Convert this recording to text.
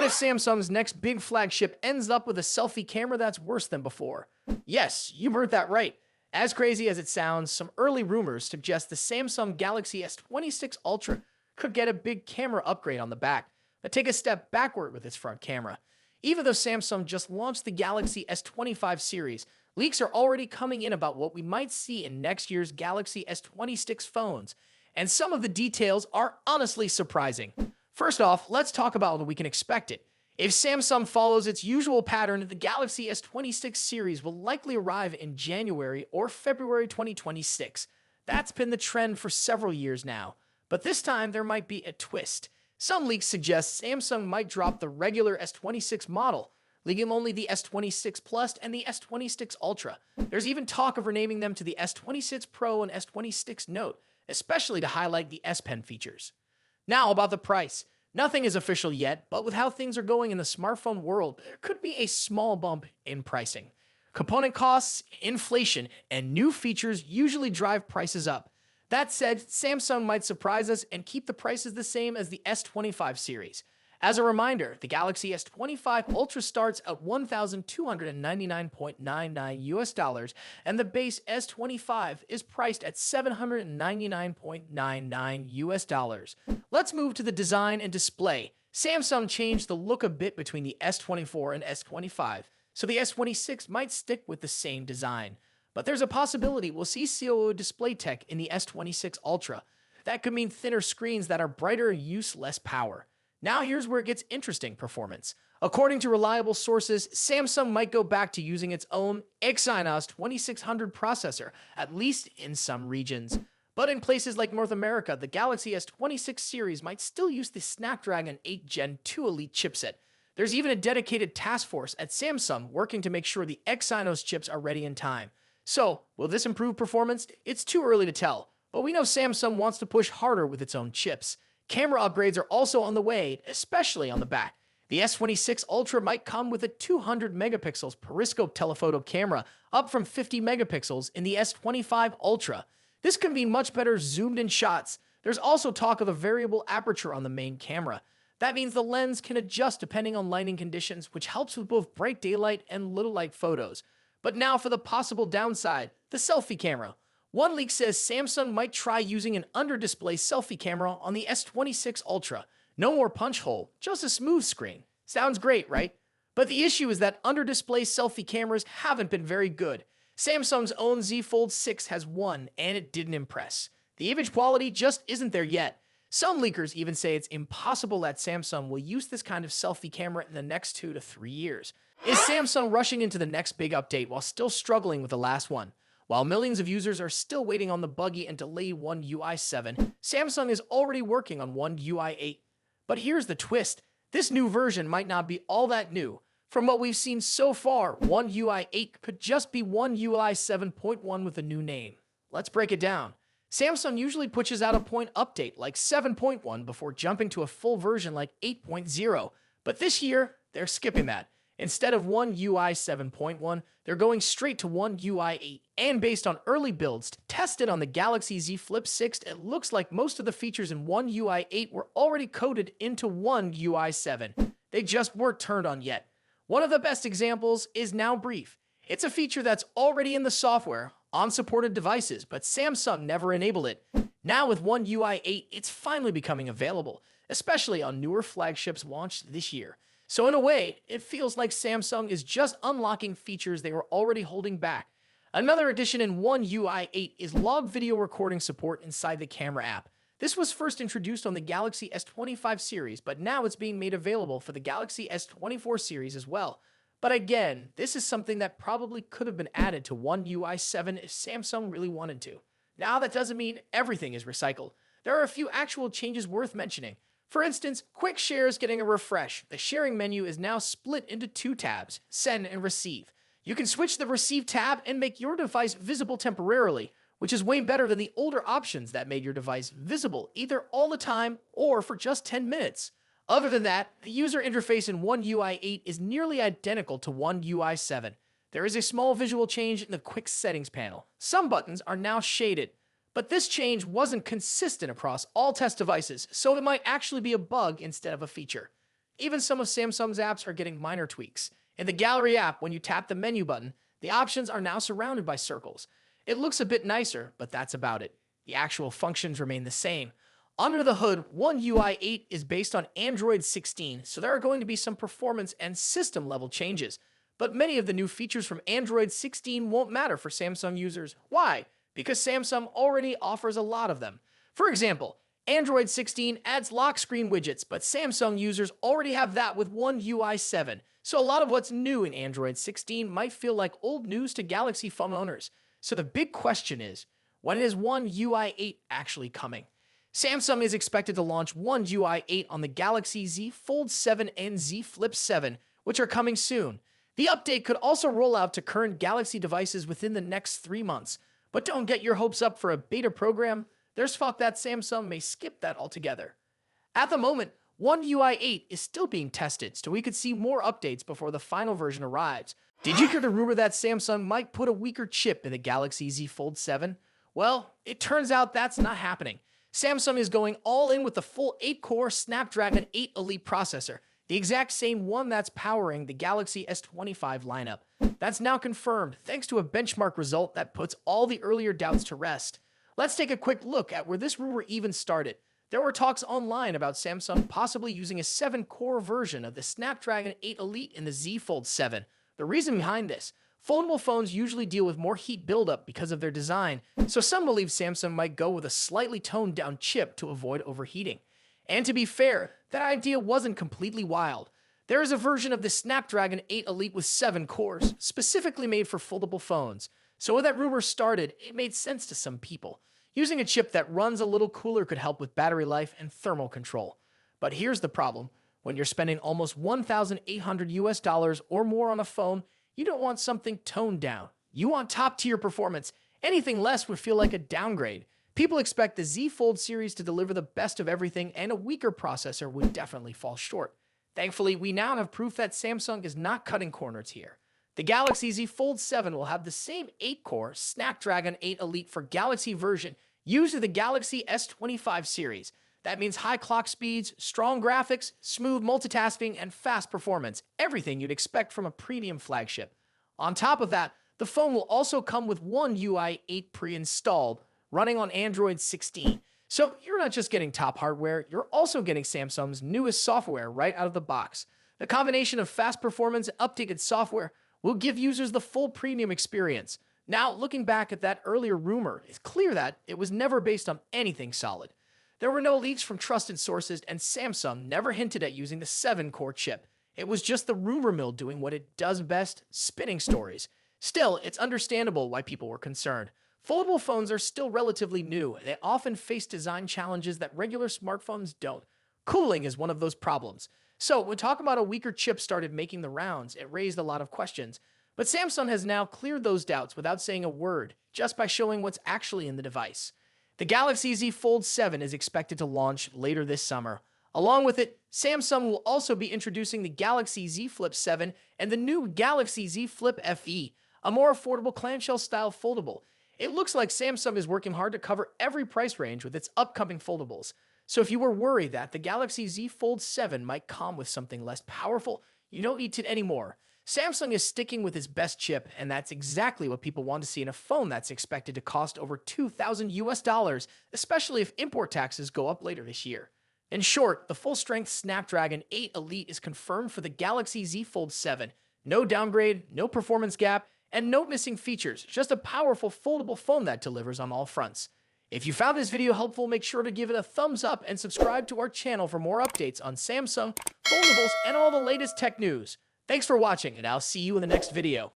What if Samsung's next big flagship ends up with a selfie camera that's worse than before? Yes, you heard that right. As crazy as it sounds, some early rumors suggest the Samsung Galaxy S26 Ultra could get a big camera upgrade on the back, but take a step backward with its front camera. Even though Samsung just launched the Galaxy S25 series, leaks are already coming in about what we might see in next year's Galaxy S26 phones, and some of the details are honestly surprising. First off, let's talk about when we can expect it. If Samsung follows its usual pattern, the Galaxy S26 series will likely arrive in January or February 2026. That's been the trend for several years now. But this time, there might be a twist. Some leaks suggest Samsung might drop the regular S26 model, leaving only the S26 Plus and the S26 Ultra. There's even talk of renaming them to the S26 Pro and S26 Note, especially to highlight the S Pen features. Now about the price. Nothing is official yet, but with how things are going in the smartphone world, there could be a small bump in pricing. Component costs, inflation, and new features usually drive prices up. That said, Samsung might surprise us and keep the prices the same as the S25 series. As a reminder, the Galaxy S25 Ultra starts at $1,299.99 and the base S25 is priced at $799.99. Let's move to the design and display. Samsung changed the look a bit between the S24 and S25, so the S26 might stick with the same design. But there's a possibility we'll see COO display tech in the S26 Ultra. That could mean thinner screens that are brighter and use less power. Now here's where it gets interesting: performance. According to reliable sources, Samsung might go back to using its own Exynos 2600 processor, at least in some regions. But in places like North America, the Galaxy S26 series might still use the Snapdragon 8 Gen 2 Elite chipset. There's even a dedicated task force at Samsung working to make sure the Exynos chips are ready in time. So, will this improve performance? It's too early to tell, but we know Samsung wants to push harder with its own chips. Camera upgrades are also on the way, especially on the back. The S26 Ultra might come with a 200 megapixels periscope telephoto camera, up from 50 megapixels in the S25 Ultra. This can be much better zoomed-in shots. There's also talk of a variable aperture on the main camera. That means the lens can adjust depending on lighting conditions, which helps with both bright daylight and little light photos. But now for the possible downside, the selfie camera. One leak says Samsung might try using an under-display selfie camera on the S26 Ultra. No more punch hole, just a smooth screen. Sounds great, right? But the issue is that under-display selfie cameras haven't been very good. Samsung's own Z Fold 6 has one, and it didn't impress. The image quality just isn't there yet. Some leakers even say it's impossible that Samsung will use this kind of selfie camera in the next 2 to 3 years. Is Samsung rushing into the next big update while still struggling with the last one? While millions of users are still waiting on the buggy and delayed One UI 7, Samsung is already working on One UI 8. But here's the twist: this new version might not be all that new. From what we've seen so far, One UI 8 could just be One UI 7.1 with a new name. Let's break it down. Samsung usually pushes out a point update like 7.1 before jumping to a full version like 8.0, but this year, they're skipping that. Instead of One UI 7.1, they're going straight to One UI 8. And based on early builds tested on the Galaxy Z Flip 6, it looks like most of the features in One UI 8 were already coded into One UI 7. They just weren't turned on yet. One of the best examples is Now Brief. It's a feature that's already in the software on supported devices, but Samsung never enabled it. Now with One UI 8, it's finally becoming available, especially on newer flagships launched this year. So in a way, it feels like Samsung is just unlocking features they were already holding back. Another addition in One UI 8 is log video recording support inside the camera app. This was first introduced on the Galaxy S25 series, but now it's being made available for the Galaxy S24 series as well. But again, this is something that probably could have been added to One UI 7 if Samsung really wanted to. Now that doesn't mean everything is recycled. There are a few actual changes worth mentioning. For instance, Quick Share is getting a refresh. The sharing menu is now split into 2 tabs, Send and Receive. You can switch the Receive tab and make your device visible temporarily, which is way better than the older options that made your device visible either all the time or for just 10 minutes. Other than that, the user interface in One UI 8 is nearly identical to One UI 7. There is a small visual change in the Quick Settings panel. Some buttons are now shaded. But this change wasn't consistent across all test devices, so it might actually be a bug instead of a feature. Even some of Samsung's apps are getting minor tweaks. In the Gallery app, when you tap the menu button, the options are now surrounded by circles. It looks a bit nicer, but that's about it. The actual functions remain the same. Under the hood, One UI 8 is based on Android 16, so there are going to be some performance and system level changes. But many of the new features from Android 16 won't matter for Samsung users. Why? Because Samsung already offers a lot of them. For example, Android 16 adds lock screen widgets, but Samsung users already have that with One UI 7. So a lot of what's new in Android 16 might feel like old news to Galaxy phone owners. So the big question is, when is One UI 8 actually coming? Samsung is expected to launch One UI 8 on the Galaxy Z Fold 7 and Z Flip 7, which are coming soon. The update could also roll out to current Galaxy devices within the next 3 months. But don't get your hopes up for a beta program. There's talk that Samsung may skip that altogether. At the moment, One UI 8 is still being tested, so we could see more updates before the final version arrives. Did you hear the rumor that Samsung might put a weaker chip in the Galaxy Z Fold 7? Well, it turns out that's not happening. Samsung is going all in with the full 8-core Snapdragon 8 Elite processor, the exact same one that's powering the Galaxy S25 lineup. That's now confirmed thanks to a benchmark result that puts all the earlier doubts to rest. Let's take a quick look at where this rumor even started. There were talks online about Samsung possibly using a 7-core version of the Snapdragon 8 Elite in the Z Fold 7. The reason behind this: foldable phones usually deal with more heat buildup because of their design, so some believe Samsung might go with a slightly toned down chip to avoid overheating. And to be fair, that idea wasn't completely wild. There is a version of the Snapdragon 8 Elite with 7 cores, specifically made for foldable phones. So when that rumor started, it made sense to some people. Using a chip that runs a little cooler could help with battery life and thermal control. But here's the problem. When you're spending almost $1,800 or more on a phone, you don't want something toned down. You want top-tier performance. Anything less would feel like a downgrade. People expect the Z Fold series to deliver the best of everything, and a weaker processor would definitely fall short. Thankfully, we now have proof that Samsung is not cutting corners here. The Galaxy Z Fold 7 will have the same 8-core Snapdragon 8 Elite for Galaxy version used in the Galaxy S25 series. That means high clock speeds, strong graphics, smooth multitasking, and fast performance. Everything you'd expect from a premium flagship. On top of that, the phone will also come with One UI 8 pre-installed, running on Android 16. So you're not just getting top hardware, you're also getting Samsung's newest software right out of the box. The combination of fast performance and updated software will give users the full premium experience. Now, looking back at that earlier rumor, it's clear that it was never based on anything solid. There were no leaks from trusted sources, and Samsung never hinted at using the 7-core chip. It was just the rumor mill doing what it does best, spinning stories. Still, it's understandable why people were concerned. Foldable phones are still relatively new, and they often face design challenges that regular smartphones don't. Cooling is one of those problems. So, when talk about a weaker chip started making the rounds, it raised a lot of questions. But Samsung has now cleared those doubts without saying a word, just by showing what's actually in the device. The Galaxy Z Fold 7 is expected to launch later this summer. Along with it, Samsung will also be introducing the Galaxy Z Flip 7 and the new Galaxy Z Flip FE, a more affordable clamshell-style foldable. It looks like Samsung is working hard to cover every price range with its upcoming foldables. So if you were worried that the Galaxy Z Fold 7 might come with something less powerful, you don't need to anymore. Samsung is sticking with its best chip, and that's exactly what people want to see in a phone that's expected to cost over $2,000, especially if import taxes go up later this year. In short, the full-strength Snapdragon 8 Elite is confirmed for the Galaxy Z Fold 7. No downgrade, no performance gap, and no missing features, just a powerful foldable phone that delivers on all fronts. If you found this video helpful, make sure to give it a thumbs up and subscribe to our channel for more updates on Samsung, foldables, and all the latest tech news. Thanks for watching, and I'll see you in the next video.